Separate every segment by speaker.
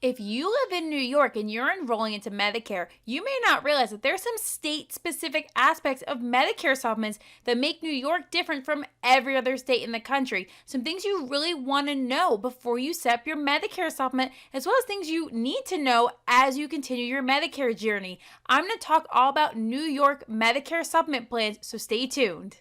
Speaker 1: If you live in New York and you're enrolling into Medicare, you may not realize that there's some state-specific aspects of Medicare supplements that make New York different from every other state in the country. Some things you really want to know before you set up your Medicare supplement, as well as things you need to know as you continue your Medicare journey. I'm going to talk all about New York Medicare Supplement Plans, so stay tuned.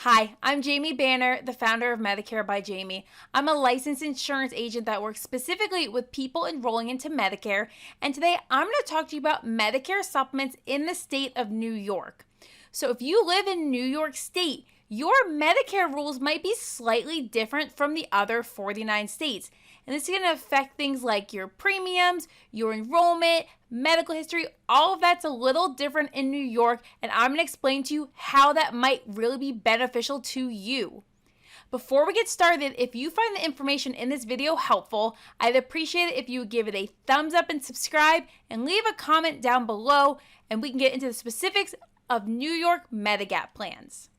Speaker 1: Hi, I'm Jamie Banner, the founder of Medicare by Jamie. I'm a licensed insurance agent that works specifically with people enrolling into Medicare, and today I'm going to talk to you about Medicare supplements in the state of New York. So if you live in New York State, your Medicare rules might be slightly different from the other 49 states. And this is going to affect things like your premiums, your enrollment, medical history. All of that's a little different in New York, and I'm going to explain to you how that might really be beneficial to you. Before we get started, if you find the information in this video helpful, I'd appreciate it if you would give it a thumbs up and subscribe, and leave a comment down below, and we can get into the specifics of New York Medigap plans.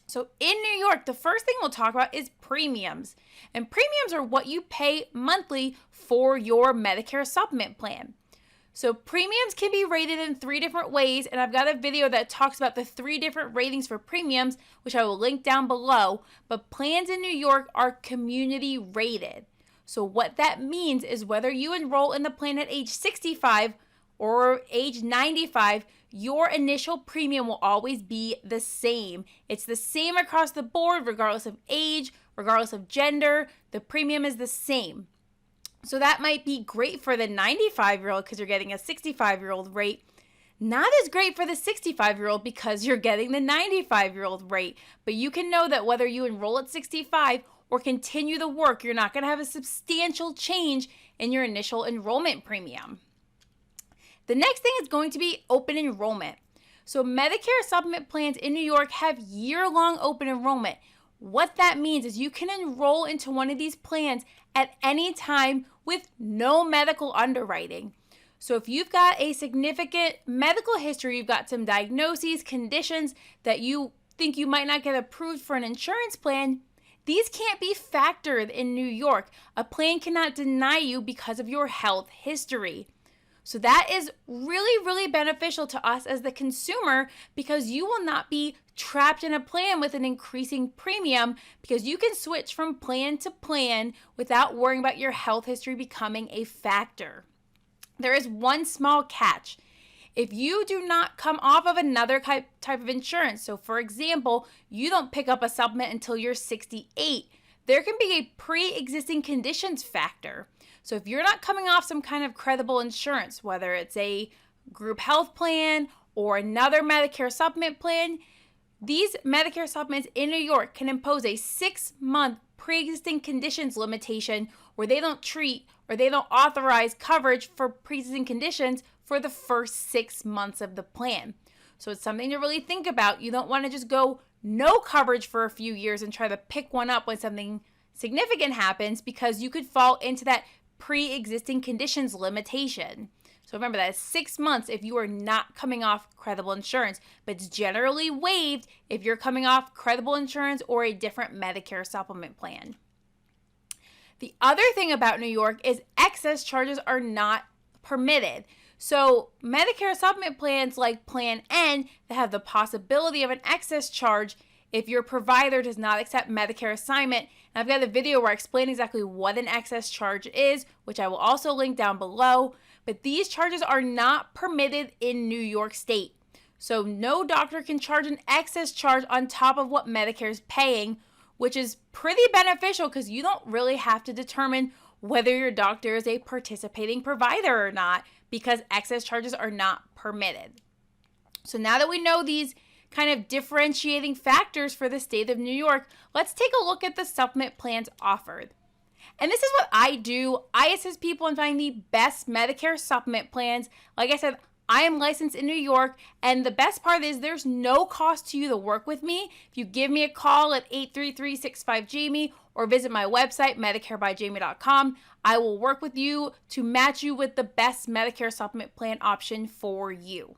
Speaker 1: So in New York, the first thing we'll talk about is premiums. And premiums are what you pay monthly for your Medicare supplement plan. So premiums can be rated in 3 different ways, and I've got a video that talks about the 3 different ratings for premiums, which I will link down below. But plans in New York are community rated. So what that means is whether you enroll in the plan at age 65 or age 95, your initial premium will always be the same. It's the same across the board, regardless of age, regardless of gender. The premium is the same. So that might be great for the 95-year-old because you're getting a 65-year-old rate. Not as great for the 65-year-old because you're getting the 95-year-old rate. But you can know that whether you enroll at 65 or continue the work, you're not going to have a substantial change in your initial enrollment premium. The next thing is going to be open enrollment. So Medicare supplement plans in New York have year-long open enrollment. What that means is you can enroll into one of these plans at any time with no medical underwriting. So if you've got a significant medical history, you've got some diagnoses, conditions that you think you might not get approved for an insurance plan, these can't be factored in New York. A plan cannot deny you because of your health history. So that is really, really beneficial to us as the consumer because you will not be trapped in a plan with an increasing premium because you can switch from plan to plan without worrying about your health history becoming a factor. There is one small catch. If you do not come off of another type of insurance, so for example, you don't pick up a supplement until you're 68, there can be a pre-existing conditions factor. So if you're not coming off some kind of credible insurance, whether it's a group health plan or another Medicare supplement plan, these Medicare supplements in New York can impose a 6-month pre-existing conditions limitation where they don't treat or they don't authorize coverage for pre-existing conditions for the first 6 months of the plan. So it's something to really think about. You don't want to just go no coverage for a few years and try to pick one up when something significant happens because you could fall into that pre-existing conditions limitation. So remember that is 6 months if you are not coming off credible insurance, but it's generally waived if you're coming off credible insurance or a different Medicare supplement plan. The other thing about New York is excess charges are not permitted. So Medicare supplement plans like Plan N that have the possibility of an excess charge if your provider does not accept Medicare assignment. And I've got a video where I explain exactly what an excess charge is, which I will also link down below. But these charges are not permitted in New York State. So no doctor can charge an excess charge on top of what Medicare is paying, which is pretty beneficial because you don't really have to determine whether your doctor is a participating provider or not because excess charges are not permitted. So now that we know these kind of differentiating factors for the state of New York, let's take a look at the supplement plans offered. And this is what I do. I assist people in finding the best Medicare supplement plans. Like I said, I am licensed in New York, and the best part is there's no cost to you to work with me. If you give me a call at 833-65-JAMIE or visit my website, medicarebyjamie.com, I will work with you to match you with the best Medicare supplement plan option for you.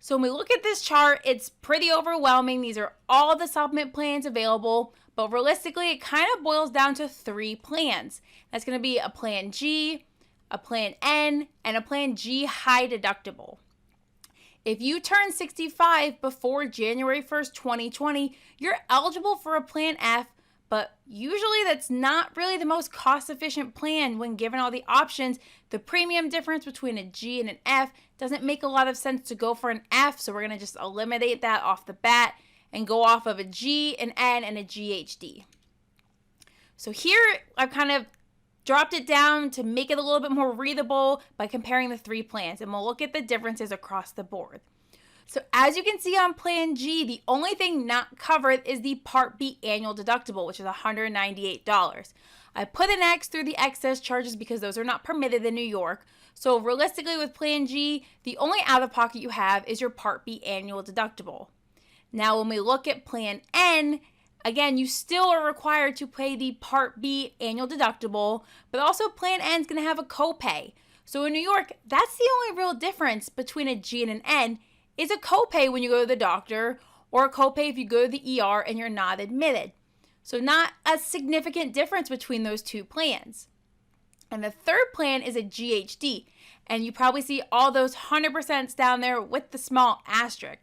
Speaker 1: So when we look at this chart, it's pretty overwhelming. These are all the supplement plans available, but realistically, it kind of boils down to 3 plans. That's going to be a Plan G, a Plan N, and a Plan G high deductible. If you turn 65 before January 1st, 2020, you're eligible for a Plan F, but usually that's not really the most cost-efficient plan when given all the options. The premium difference between a G and an F doesn't make a lot of sense to go for an F, so we're going to just eliminate that off the bat and go off of a G, an N, and a GHD. So here I've kind of dropped it down to make it a little bit more readable by comparing the 3 plans, and we'll look at the differences across the board. So as you can see on Plan G, the only thing not covered is the Part B annual deductible, which is $198. I put an X through the excess charges because those are not permitted in New York. So realistically with Plan G, the only out-of-pocket you have is your Part B annual deductible. Now when we look at Plan N, again, you still are required to pay the Part B annual deductible, but also Plan N is going to have a copay. So in New York, that's the only real difference between a G and an N is a copay when you go to the doctor or a copay if you go to the ER and you're not admitted. So not a significant difference between those 2 plans. And the third plan is a GHD, and you probably see all those 100% down there with the small asterisk.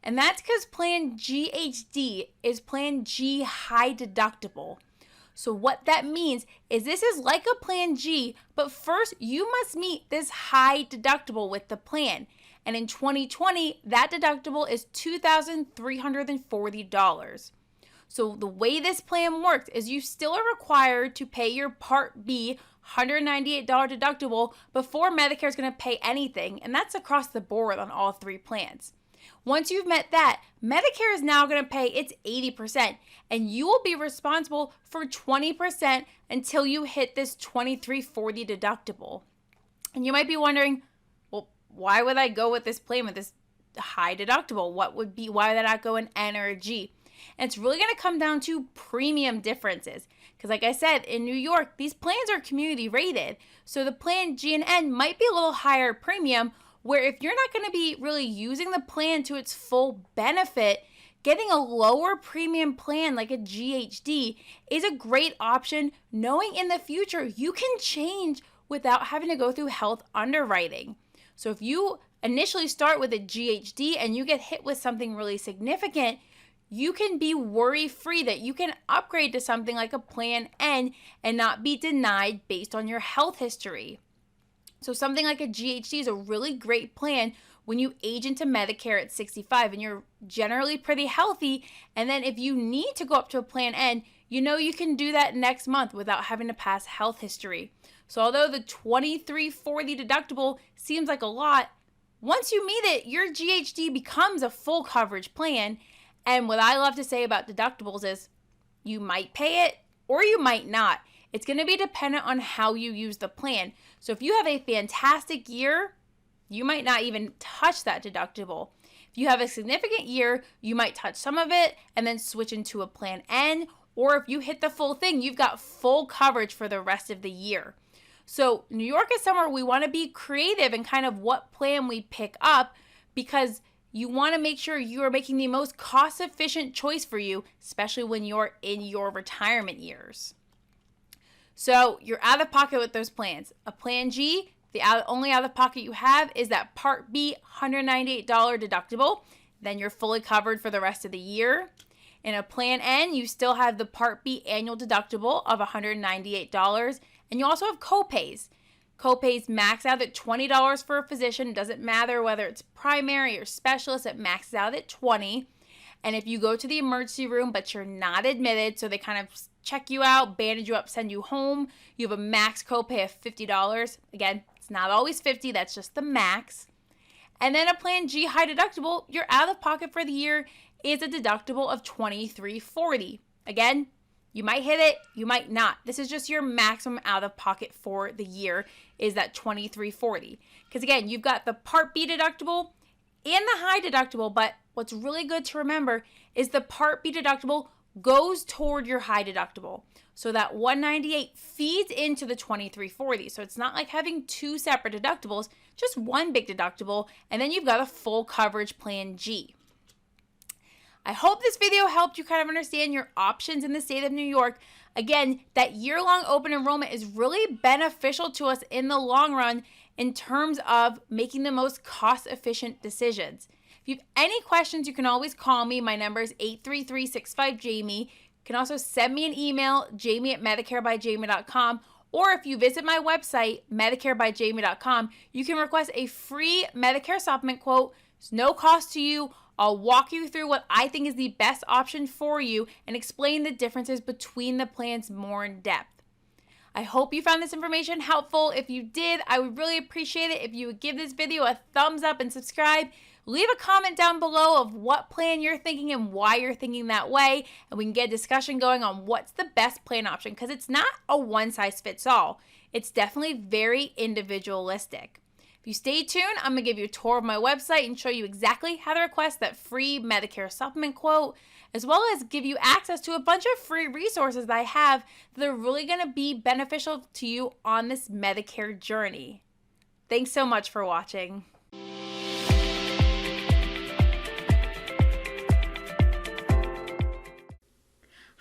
Speaker 1: And that's because Plan GHD is Plan G high deductible. So what that means is this is like a Plan G, but first you must meet this high deductible with the plan. And in 2020, that deductible is $2,340. So the way this plan works is you still are required to pay your Part B $198 deductible before Medicare is going to pay anything, and that's across the board on all 3 plans. Once you've met that, Medicare is now going to pay its 80%, and you will be responsible for 20% until you hit this $2,340 deductible. And you might be wondering, well, why would I go with this plan with this high deductible? Why would I not go an N or a G? And it's really going to come down to premium differences. Because like I said, in New York, these plans are community rated. So the plan G and N might be a little higher premium, where if you're not going to be really using the plan to its full benefit, getting a lower premium plan like a GHD is a great option, knowing in the future you can change without having to go through health underwriting. So if you initially start with a GHD and you get hit with something really significant, you can be worry-free that you can upgrade to something like a Plan N and not be denied based on your health history. So something like a GHD is a really great plan when you age into Medicare at 65 and you're generally pretty healthy. And then if you need to go up to a Plan N, you know you can do that next month without having to pass health history. So although the $2,340 deductible seems like a lot, once you meet it, your GHD becomes a full coverage plan. And what I love to say about deductibles is you might pay it or you might not. It's going to be dependent on how you use the plan. So if you have a fantastic year, you might not even touch that deductible. If you have a significant year, you might touch some of it and then switch into a Plan N. Or if you hit the full thing, you've got full coverage for the rest of the year. So New York is somewhere we want to be creative in kind of what plan we pick up, because you want to make sure you are making the most cost-efficient choice for you, especially when you're in your retirement years. So you're out of pocket with those plans. A Plan G, the only out-of-pocket you have is that Part B $198 deductible. Then you're fully covered for the rest of the year. In a Plan N, you still have the Part B annual deductible of $198, and you also have copays. Copays max out at $20 for a physician. It doesn't matter whether it's primary or specialist, it maxes out at $20. And if you go to the emergency room but you're not admitted, so they kind of check you out, bandage you up, send you home, you have a max copay of $50. Again, it's not always $50, that's just the max. And then a Plan G high deductible, your out of pocket for the year is a deductible of $2,340. Again, you might hit it, you might not. This is just your maximum out of pocket for the year is that $2,340. Because again, you've got the Part B deductible and the high deductible, but what's really good to remember is the Part B deductible goes toward your high deductible. So that $198 feeds into the $2340. So it's not like having two separate deductibles, just one big deductible, and then you've got a full coverage plan G. I hope this video helped you kind of understand your options in the state of New York. Again, that year-long open enrollment is really beneficial to us in the long run in terms of making the most cost-efficient decisions. If you have any questions, you can always call me. My number is 833-65-JAMIE. You can also send me an email, jamie@medicarebyjamie.com. Or if you visit my website, medicarebyjamie.com, you can request a free Medicare supplement quote. It's no cost to you. I'll walk you through what I think is the best option for you and explain the differences between the plans more in depth. I hope you found this information helpful. If you did, I would really appreciate it if you would give this video a thumbs up and subscribe. Leave a comment down below of what plan you're thinking and why you're thinking that way, and we can get a discussion going on what's the best plan option, because it's not a one-size-fits-all. It's definitely very individualistic. If you stay tuned, I'm going to give you a tour of my website and show you exactly how to request that free Medicare supplement quote, as well as give you access to a bunch of free resources that I have that are really going to be beneficial to you on this Medicare journey. Thanks so much for watching.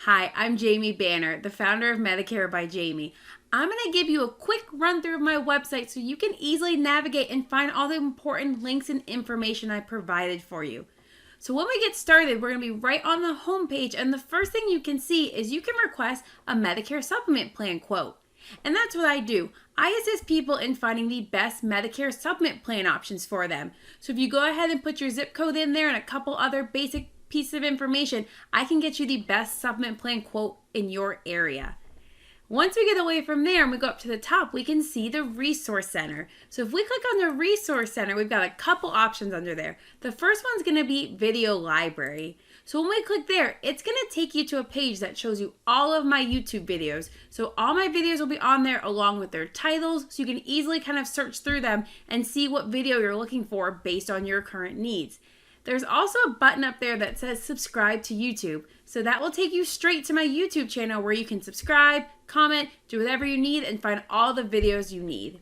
Speaker 1: Hi, I'm Jamie Banner, the founder of Medicare by Jamie. I'm going to give you a quick run through of my website so you can easily navigate and find all the important links and information I provided for you. So when we get started, we're going to be right on the home page, and the first thing you can see is you can request a Medicare Supplement Plan quote. And that's what I do. I assist people in finding the best Medicare Supplement Plan options for them. So if you go ahead and put your zip code in there and a couple other basic pieces of information, I can get you the best supplement plan quote in your area. Once we get away from there and we go up to the top, we can see the Resource Center. So if we click on the Resource Center, we've got a couple options under there. The first one's going to be Video Library. So when we click there, it's going to take you to a page that shows you all of my YouTube videos. So all my videos will be on there along with their titles, so you can easily kind of search through them and see what video you're looking for based on your current needs. There's also a button up there that says subscribe to YouTube. So that will take you straight to my YouTube channel where you can subscribe, comment, do whatever you need, and find all the videos you need.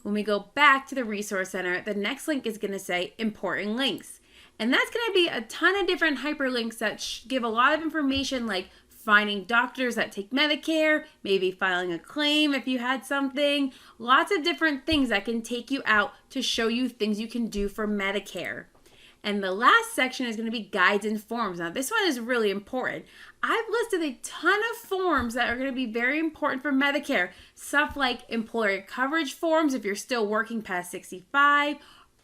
Speaker 1: When we go back to the Resource Center, the next link is going to say important links. And that's going to be a ton of different hyperlinks that give a lot of information, like finding doctors that take Medicare, maybe filing a claim if you had something, lots of different things that can take you out to show you things you can do for Medicare. And the last section is going to be guides and forms. Now, this one is really important. I've listed a ton of forms that are going to be very important for Medicare. Stuff like employer coverage forms if you're still working past 65,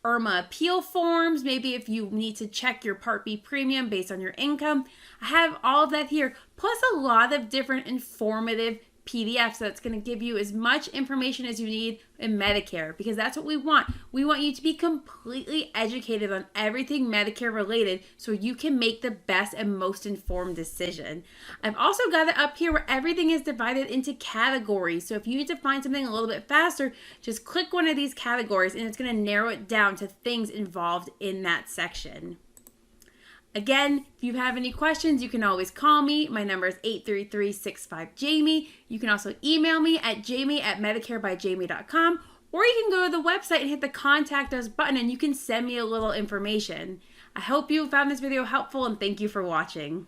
Speaker 1: IRMA appeal forms, maybe if you need to check your Part B premium based on your income. I have all of that here, plus a lot of different informative PDFs that's going to give you as much information as you need in Medicare, because that's what we want. We want you to be completely educated on everything Medicare related so you can make the best and most informed decision. I've also got it up here where everything is divided into categories. So if you need to find something a little bit faster, just click one of these categories and it's going to narrow it down to things involved in that section. Again, if you have any questions, you can always call me. My number is 833-65-JAMIE. You can also email me at jamie@medicarebyjamie.com, or you can go to the website and hit the Contact Us button and you can send me a little information. I hope you found this video helpful and thank you for watching.